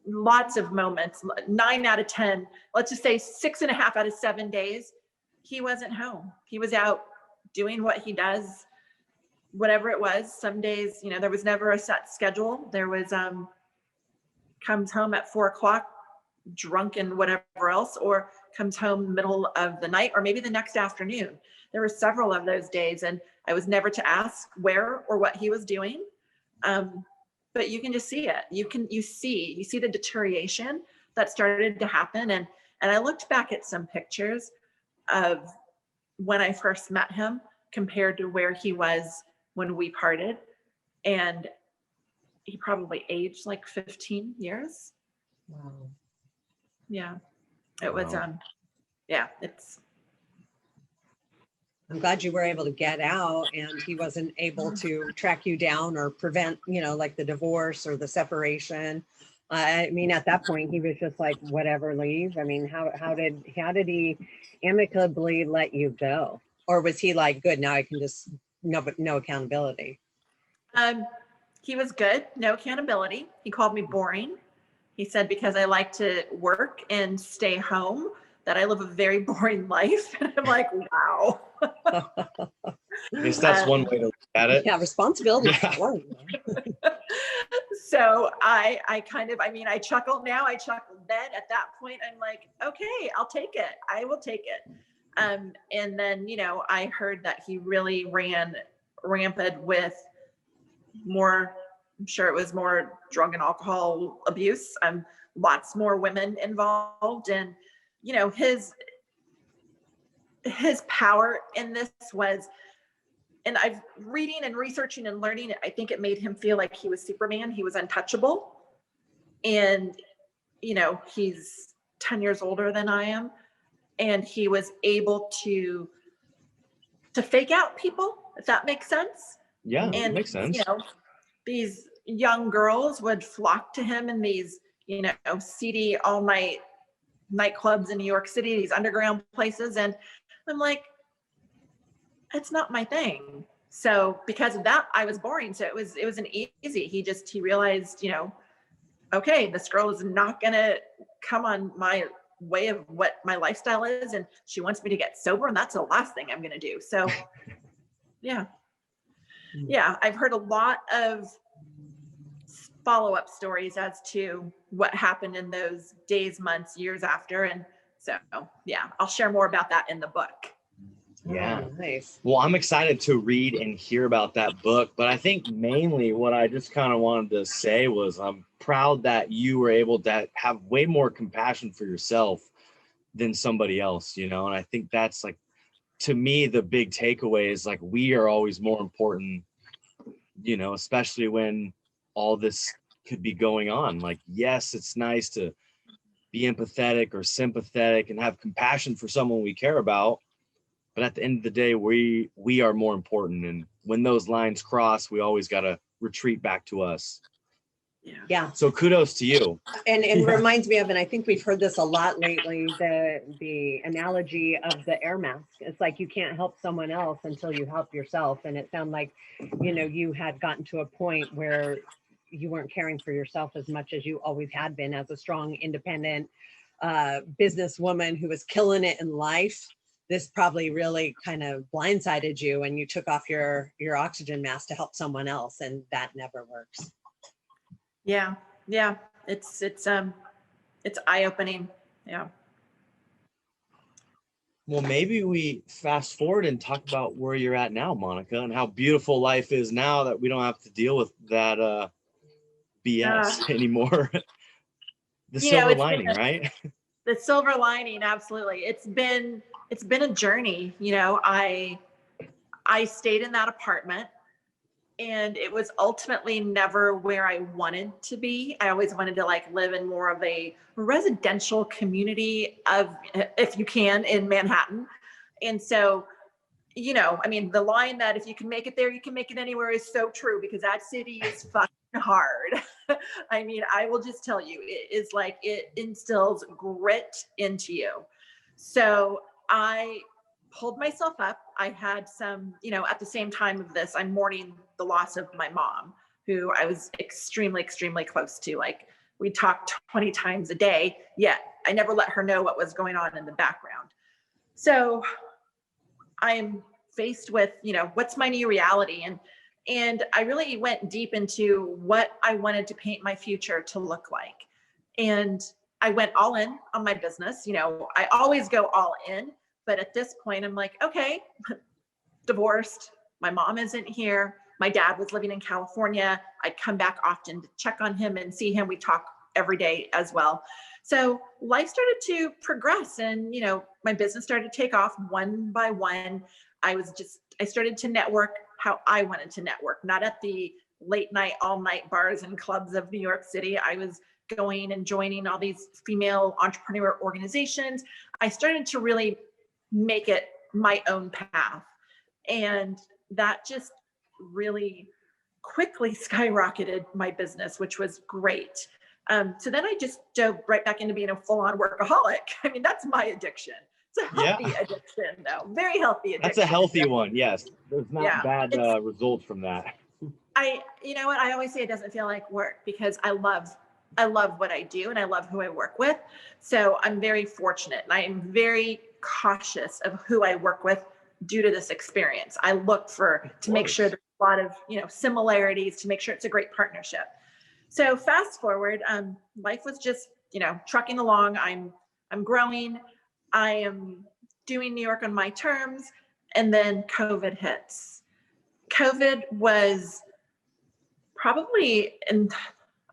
lots of moments, 9 out of 10, let's just say 6.5 out of 7 days, he wasn't home. He was out doing what he does, whatever it was. Some days, you know, there was never a set schedule. There was, comes home at 4 o'clock, drunk and whatever else, or comes home middle of the night, or maybe the next afternoon. There were several of those days, and I was never to ask where or what he was doing. But you can just see it. You see the deterioration that started to happen. And I looked back at some pictures of when I first met him compared to where he was when we parted. And he probably aged like 15 years. Wow. Yeah. It was, Wow. I'm glad you were able to get out and he wasn't able to track you down or prevent, you know, like the divorce or the separation. I mean, at that point, he was just like, whatever, leave. I mean, how did he amicably let you go? Or was he like, good, now I can just, no accountability? He was good. No accountability. He called me boring. He said, because I like to work and stay home, that I live a very boring life. And I'm like, wow. I guess that's one way to look at it. Yeah, responsibility. Yeah. So I chuckled now. I chuckled then. At that point, I'm like, okay, I'll take it. I will take it. And then, you know, I heard that he really ran rampant with more, I'm sure it was more drug and alcohol abuse, lots more women involved. And, you know, his power in this was, and I've reading and researching and learning, I think it made him feel like he was Superman. He was untouchable. And, you know, he's 10 years older than I am. And he was able to fake out people, if that makes sense. Yeah, and it makes sense. You know, these young girls would flock to him in these, you know, seedy all night nightclubs in New York City, these underground places. And I'm like, it's not my thing. So because of that, I was boring. So it was an easy, he realized, you know, okay, this girl is not going to come on my way of what my lifestyle is. And she wants me to get sober. And that's the last thing I'm going to do. So yeah. I've heard a lot of follow-up stories as to what happened in those days, months, years after. And so, yeah, I'll share more about that in the book. Yeah. Oh, nice. Well, I'm excited to read and hear about that book, but I think mainly what I just kind of wanted to say was I'm proud that you were able to have way more compassion for yourself than somebody else, you know? And I think that's like, to me, the big takeaway is like, we are always more important, you know, especially when all this could be going on. Like, yes, it's nice to be empathetic or sympathetic and have compassion for someone we care about, but at the end of the day, we are more important. And when those lines cross, we always got to retreat back to us. Yeah. So kudos to you. And it Yeah. reminds me of, and I think we've heard this a lot lately, the analogy of the air mask. It's like you can't help someone else until you help yourself. And it sounded like, you know, you had gotten to a point where you weren't caring for yourself as much as you always had been as a strong, independent businesswoman who was killing it in life. This probably really kind of blindsided you, and you took off your oxygen mask to help someone else, and that never works. Yeah. Yeah. It's eye-opening. Yeah. Well, maybe we fast forward and talk about where you're at now, Monica, and how beautiful life is now that we don't have to deal with that BS anymore. The silver lining, right? The silver lining, absolutely. It's been a journey. You know, I stayed in that apartment, and it was ultimately never where I wanted to be. I always wanted to like live in more of a residential community of, if you can, in Manhattan. And so, you know, I mean, the line that if you can make it there, you can make it anywhere is so true, because that city is fucking hard. I mean, I will just tell you, it is like, it instills grit into you. So I pulled myself up. I had some, you know, at the same time of this, I'm mourning the loss of my mom, who I was extremely, extremely close to. Like, we talked 20 times a day, yet I never let her know what was going on in the background. So I'm faced with, you know, what's my new reality? And I really went deep into what I wanted to paint my future to look like. And I went all in on my business. You know, I always go all in, but at this point I'm like, okay, divorced, my mom isn't here. My dad was living in California. I'd come back often to check on him and see him. We talk every day as well. So life started to progress, and, you know, my business started to take off one by one. I started to network how I wanted to network, not at the late night, all night bars and clubs of New York City. I was going and joining all these female entrepreneur organizations. I started to really make it my own path. And that just really quickly skyrocketed my business, which was great. So then I just dove right back into being a full-on workaholic. I mean, that's my addiction. It's a healthy addiction, though. Very healthy addiction. That's a healthy one. Yes. There's not bad results from that. You know what? I always say it doesn't feel like work, because I love what I do, and I love who I work with. So I'm very fortunate, and I am very cautious of who I work with due to this experience. I look to make sure there's a lot of, you know, similarities, to make sure it's a great partnership. So fast forward, life was just, you know, trucking along. I'm growing. I am doing New York on my terms. And then COVID hits. COVID was probably, and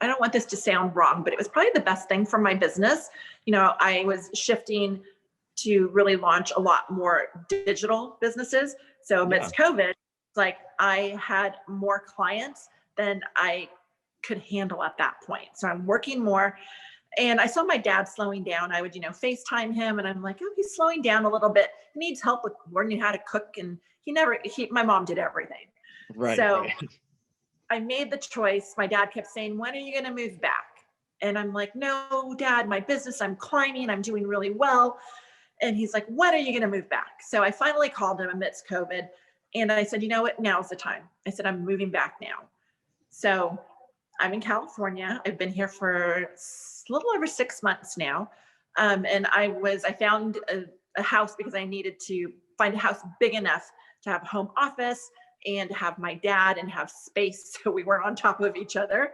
I don't want this to sound wrong, but it was probably the best thing for my business. You know, I was shifting to really launch a lot more digital businesses. So amidst COVID, it's like I had more clients than I could handle at that point. So I'm working more, and I saw my dad slowing down. I would, you know, FaceTime him, and I'm like, oh, he's slowing down a little bit. He needs help with learning how to cook. And my mom did everything. Right. So I made the choice. My dad kept saying, when are you going to move back? And I'm like, no, Dad, my business, I'm climbing, I'm doing really well. And he's like, when are you going to move back? So I finally called him amidst COVID, and I said, you know what, now's the time. I said, I'm moving back now. So I'm in California. I've been here for a little over 6 months now. And I found a house because I needed to find a house big enough to have a home office and have my dad and have space, so we weren't on top of each other.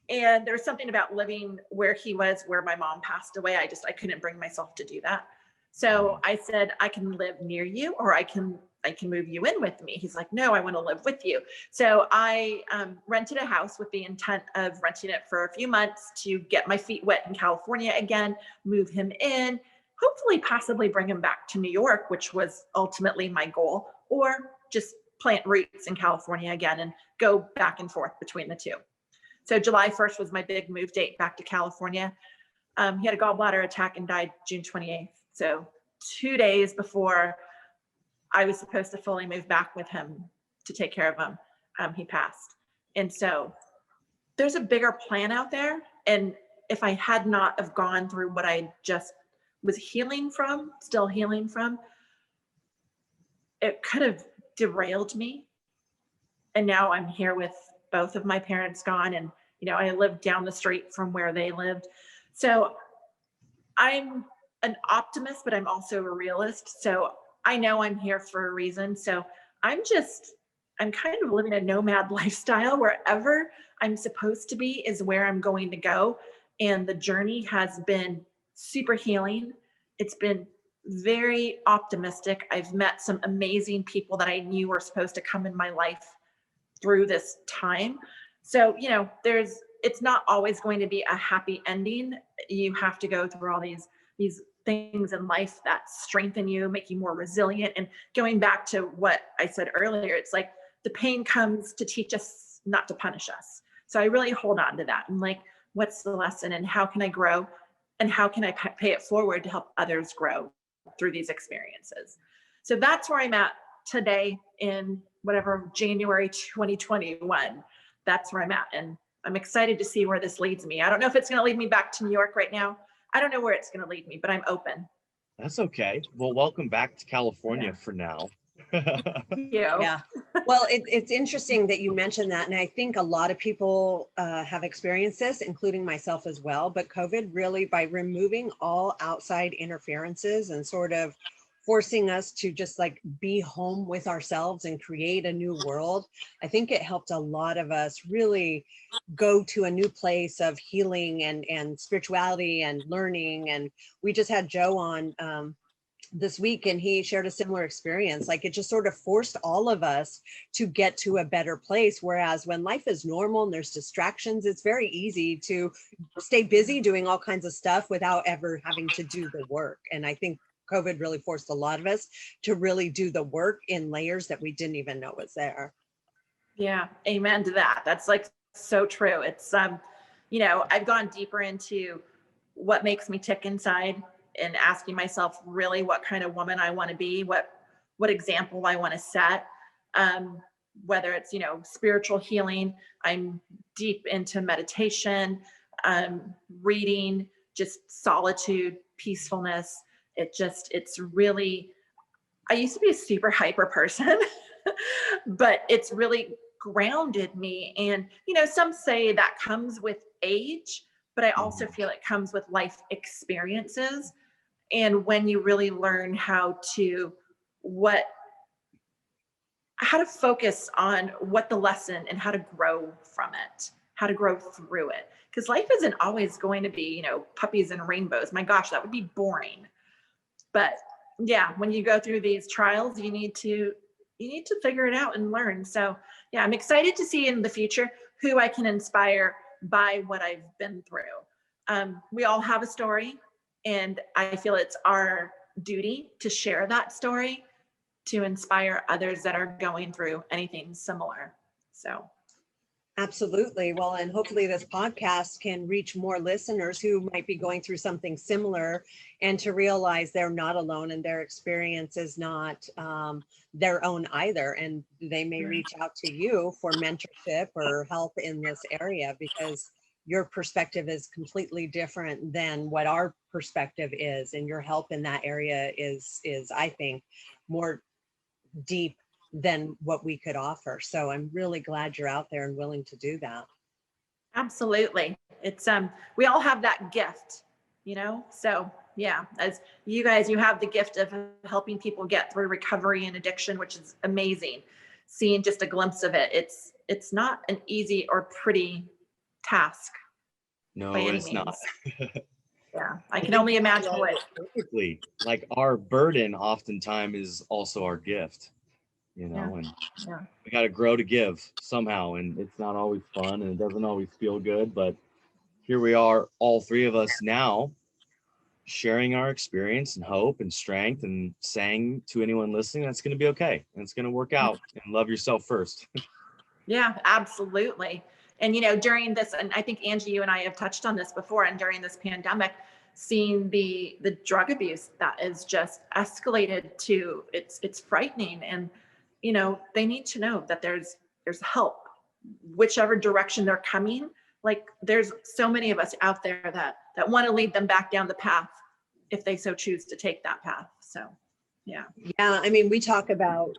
And there was something about living where he was, where my mom passed away. I couldn't bring myself to do that. So I said, I can live near you, or I can move you in with me. He's like, no, I want to live with you. So I rented a house with the intent of renting it for a few months to get my feet wet in California again, move him in, hopefully possibly bring him back to New York, which was ultimately my goal, or just plant roots in California again and go back and forth between the two. So July 1st was my big move date back to California. He had a gallbladder attack and died June 28th. So 2 days before I was supposed to fully move back with him to take care of him, he passed. And so there's a bigger plan out there. And if I had not have gone through what I just was still healing from, it could have derailed me. And now I'm here with both of my parents gone, and I live down the street from where they lived. So I'm an optimist, but I'm also a realist. So I know I'm here for a reason. So I'm kind of living a nomad lifestyle. Wherever I'm supposed to be is where I'm going to go. And the journey has been super healing. It's been very optimistic. I've met some amazing people that I knew were supposed to come in my life through this time. So, it's not always going to be a happy ending. You have to go through all these things in life that strengthen you, make you more resilient. And going back to what I said earlier, it's like the pain comes to teach us, not to punish us. So I really hold on to that. I'm like, what's the lesson, and how can I grow, and how can I pay it forward to help others grow through these experiences? So that's where I'm at today in whatever January 2021. That's where I'm at. And I'm excited to see where this leads me. I don't know if it's going to lead me back to New York right now. I don't know where it's going to lead me, but I'm open. That's okay. Well, welcome back to California for now. Thank you. Yeah. Well, it's interesting that you mentioned that. And I think a lot of people have experienced this, including myself as well. But COVID really, by removing all outside interferences and sort of forcing us to just like be home with ourselves and create a new world, I think it helped a lot of us really go to a new place of healing and spirituality and learning. And we just had Joe on this week, and he shared a similar experience. Like, it just sort of forced all of us to get to a better place. Whereas when life is normal and there's distractions, it's very easy to stay busy doing all kinds of stuff without ever having to do the work. And I think COVID really forced a lot of us to really do the work in layers that we didn't even know was there. Yeah. Amen to that. That's like so true. It's, I've gone deeper into what makes me tick inside and asking myself really what kind of woman I want to be, what example I want to set. Whether it's, spiritual healing, I'm deep into meditation, reading, just solitude, peacefulness. It's really, I used to be a super hyper person, but it's really grounded me. And, some say that comes with age, but I also feel it comes with life experiences. And when you really learn how to focus on what the lesson and how to grow from it, how to grow through it. Because life isn't always going to be, puppies and rainbows. My gosh, that would be boring. But yeah, when you go through these trials, you need to figure it out and learn. So yeah, I'm excited to see in the future who I can inspire by what I've been through. We all have a story, and I feel it's our duty to share that story to inspire others that are going through anything similar. So. Absolutely. Well, and hopefully this podcast can reach more listeners who might be going through something similar, and to realize they're not alone and their experience is not their own either. And they may reach out to you for mentorship or help in this area, because your perspective is completely different than what our perspective is. And your help in that area is I think, more deep than what we could offer. So I'm really glad you're out there and willing to do that. Absolutely. It's we all have that gift, so yeah, as you guys, you have the gift of helping people get through recovery and addiction, which is amazing. Seeing just a glimpse of it, it's not an easy or pretty task. No, by any it's means. not. Yeah, I can only imagine what. Perfectly. Like our burden oftentimes is also our gift, you know, and Yeah. we got to grow to give somehow. And it's not always fun and it doesn't always feel good, but here we are, all three of us now, sharing our experience and hope and strength and saying to anyone listening, that's going to be okay. And it's going to work out, and love yourself first. Yeah, absolutely. And, you know, during this, and I think Angie, you and I have touched on this before, and during this pandemic, seeing the drug abuse that is just escalated to it's frightening. And, you know, they need to know that there's help, whichever direction they're coming. Like there's so many of us out there that want to lead them back down the path if they so choose to take that path. So yeah. Yeah, I mean, we talk about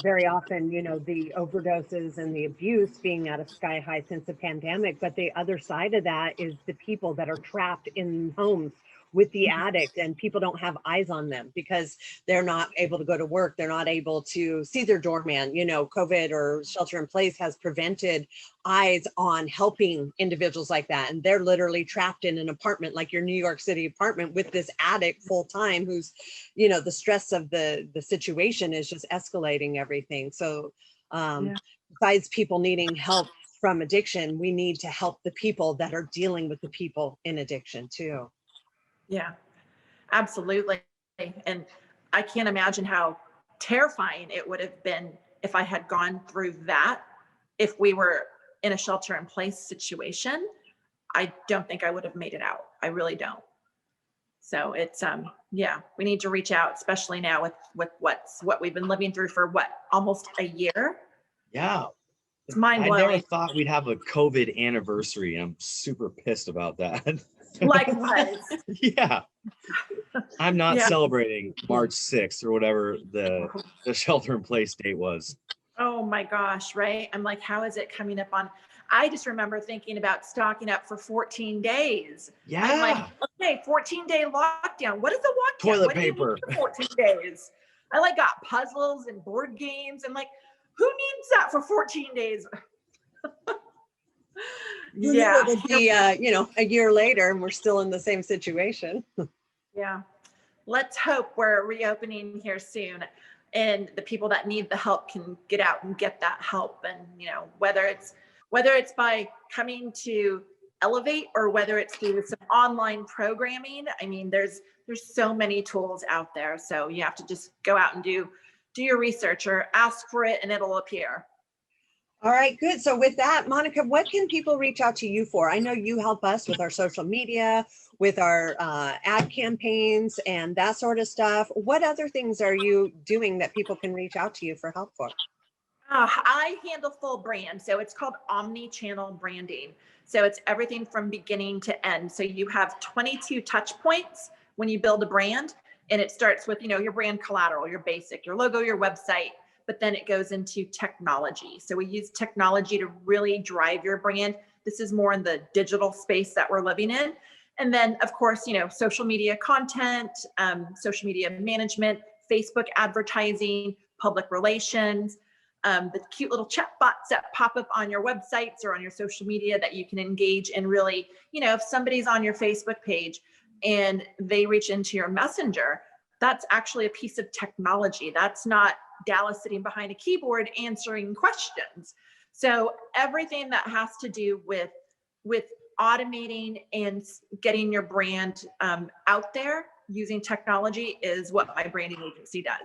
very often, you know, the overdoses and the abuse being at a sky high since the pandemic. But the other side of that is the people that are trapped in homes with the addict, and people don't have eyes on them because they're not able to go to work. They're not able to see their doorman. You know, COVID or shelter in place has prevented eyes on helping individuals like that. And they're literally trapped in an apartment, like your New York City apartment, with this addict full time who's, you know, the stress of the situation is just escalating everything. So besides people needing help from addiction, we need to help the people that are dealing with the people in addiction too. Yeah, absolutely. And I can't imagine how terrifying it would have been if I had gone through that. If we were in a shelter in place situation, I don't think I would have made it out. I really don't. So it's, yeah, we need to reach out, especially now with what we've been living through for almost a year. Yeah. It's mind I blowing. never thought we'd have a COVID anniversary, and I'm super pissed about that. Likewise. Yeah. I'm not celebrating March 6th or whatever the shelter in place date was. Oh my gosh, right? I'm like, how is it coming up on? I just remember thinking about stocking up for 14 days. Yeah. I'm like, okay, 14-day lockdown. What is a lockdown? Toilet what paper. Do you need for 14 days. I like got puzzles and board games. I'm like, who needs that for 14 days? Yeah, it'll be you know, a year later and we're still in the same situation. Yeah. Let's hope we're reopening here soon, and the people that need the help can get out and get that help. And, you know, whether it's by coming to Elevate or whether it's through some online programming. I mean, there's so many tools out there. So you have to just go out and do your research or ask for it and it'll appear. All right, good. So with that, Monica, what can people reach out to you for? I know you help us with our social media, with our ad campaigns and that sort of stuff. What other things are you doing that people can reach out to you for help for? I handle full brand. So it's called Omni channel branding. So it's everything from beginning to end. So you have 22 touch points when you build a brand, and it starts with, you know, your brand collateral, your basic, your logo, your website, but then it goes into technology. So we use technology to really drive your brand. This is more in the digital space that we're living in. And then, of course, you know, social media content, social media management, Facebook advertising, public relations, the cute little chat bots that pop up on your websites or on your social media that you can engage in. Really, you know, if somebody's on your Facebook page and they reach into your messenger, that's actually a piece of technology. That's not Dallas sitting behind a keyboard answering questions. So everything that has to do with automating and getting your brand out there using technology is what my branding agency does.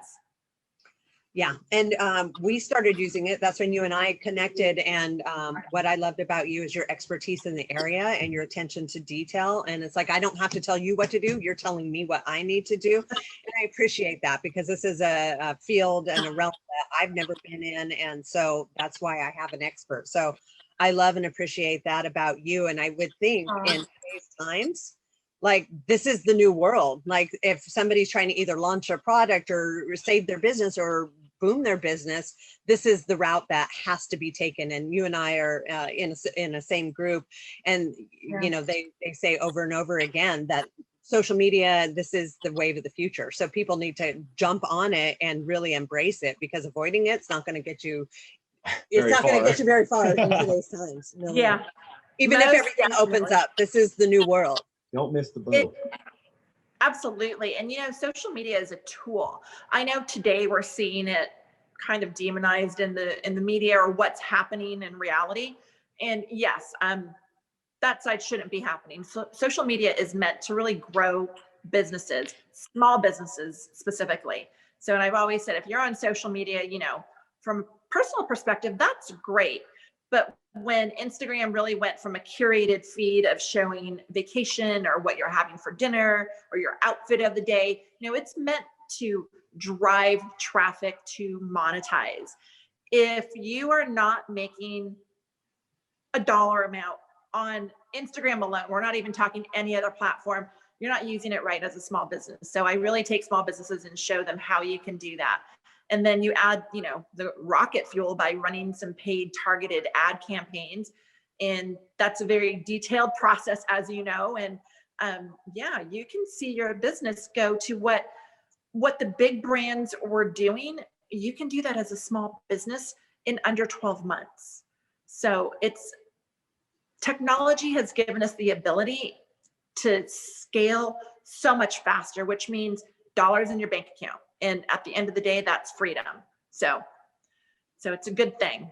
Yeah, and we started using it. That's when you and I connected. And what I loved about you is your expertise in the area and your attention to detail. And it's like, I don't have to tell you what to do. You're telling me what I need to do. And I appreciate that because this is a field and a realm that I've never been in. And so that's why I have an expert. So I love and appreciate that about you. And I would think in today's times, like this is the new world. Like if somebody's trying to either launch a product or save their business or boom their business, this is the route that has to be taken. And you and I are in a same group. And, you know, they say over and over again that social media, this is the wave of the future. So people need to jump on it and really embrace it, because avoiding it's not going to get you, it's not going to get you very far in today's times. No way. Even if everything opens up, this is the new world. Don't miss the boat. Absolutely. And, social media is a tool. I know today we're seeing it kind of demonized in the media, or what's happening in reality. And yes, that side shouldn't be happening. So social media is meant to really grow businesses, small businesses specifically. So, and I've always said, if you're on social media, from a personal perspective, that's great. But when Instagram really went from a curated feed of showing vacation or what you're having for dinner or your outfit of the day, it's meant to drive traffic to monetize. If you are not making a dollar amount on Instagram alone, we're not even talking any other platform, you're not using it right as a small business. So I really take small businesses and show them how you can do that. And then you add, the rocket fuel by running some paid targeted ad campaigns. And that's a very detailed process, as you know. And you can see your business go to what the big brands were doing. You can do that as a small business in under 12 months. So technology has given us the ability to scale so much faster, which means dollars in your bank account. And at the end of the day, that's freedom. So it's a good thing.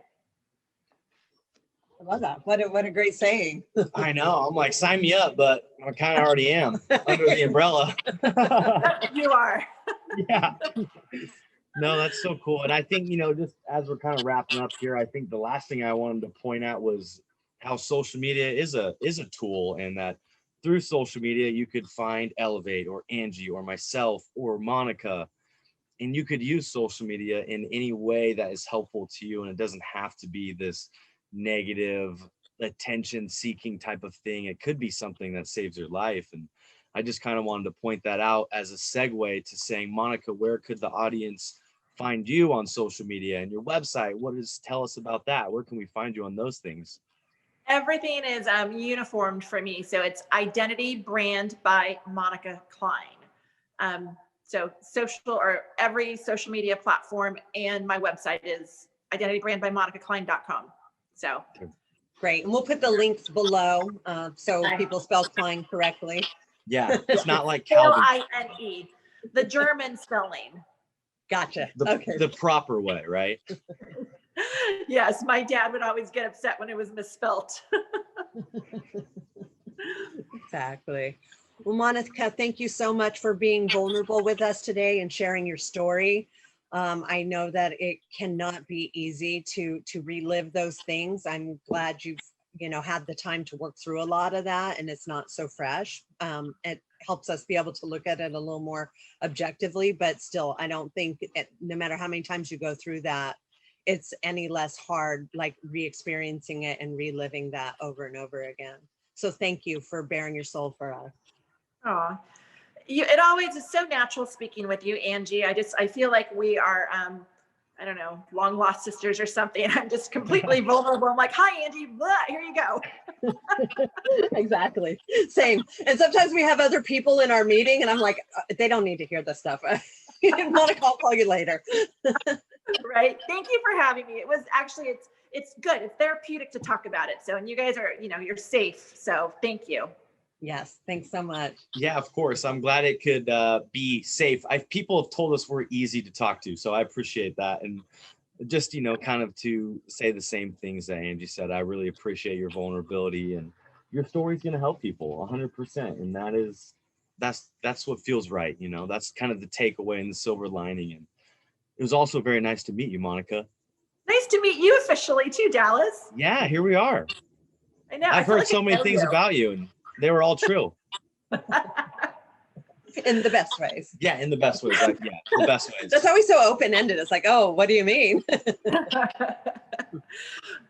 I love that. What a great saying. I know. I'm like, sign me up, but I kind of already am under the umbrella. You are. Yeah. No, that's so cool. And I think, just as we're kind of wrapping up here, I think the last thing I wanted to point out was how social media is a tool, and that through social media, you could find Elevate or Angie or myself or Monica, and you could use social media in any way that is helpful to you. And it doesn't have to be this negative attention seeking type of thing. It could be something that saves your life. And I just kind of wanted to point that out as a segue to saying, Monica, where could the audience find you on social media and your website? Tell us about that. Where can we find you on those things? Everything is uniformed for me. So it's Identity Brand by Monica Kline. So social, or every social media platform, and my website is identitybrandbymonicakline.com. So great. And we'll put the links below so people spell Kline correctly. Yeah, it's not like Calvin. L-I-N-E, the German spelling. Gotcha. The proper way, right? Yes, my dad would always get upset when it was misspelt. Exactly. Well, Monica, thank you so much for being vulnerable with us today and sharing your story. I know that it cannot be easy to relive those things. I'm glad you've had the time to work through a lot of that, and it's not so fresh. It helps us be able to look at it a little more objectively, but still, I don't think no matter how many times you go through that, it's any less hard, like re-experiencing it and reliving that over and over again. So thank you for bearing your soul for us. Oh, it always is so natural speaking with you, Angie. I feel like we are, I don't know, long lost sisters or something. I'm just completely vulnerable. I'm like, hi, Angie, blah, here you go. Exactly. Same. And sometimes we have other people in our meeting and I'm like, they don't need to hear this stuff. Monica, I'll call you later. Right. Thank you for having me. It was actually, it's good. It's therapeutic to talk about it. So, and you guys are, you're safe. So thank you. Yes. Thanks so much. Yeah, of course. I'm glad it could be safe. People have told us we're easy to talk to, so I appreciate that. And just, kind of to say the same things that Angie said, I really appreciate your vulnerability, and your story's going to help people 100%. And that's what feels right. That's kind of the takeaway and the silver lining. And it was also very nice to meet you, Monica. Nice to meet you officially too, Dallas. Yeah, here we are. I know. I've heard so many things about you, and they were all true. In the best ways. Yeah, in the best ways. The best ways. That's always so open-ended. It's like, oh, what do you mean?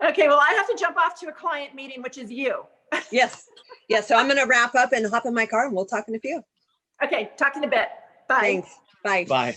Okay, well, I have to jump off to a client meeting, which is you. Yes. Yeah, so I'm going to wrap up and hop in my car and we'll talk in a few. Okay, talk in a bit. Bye. Thanks. Bye. Bye.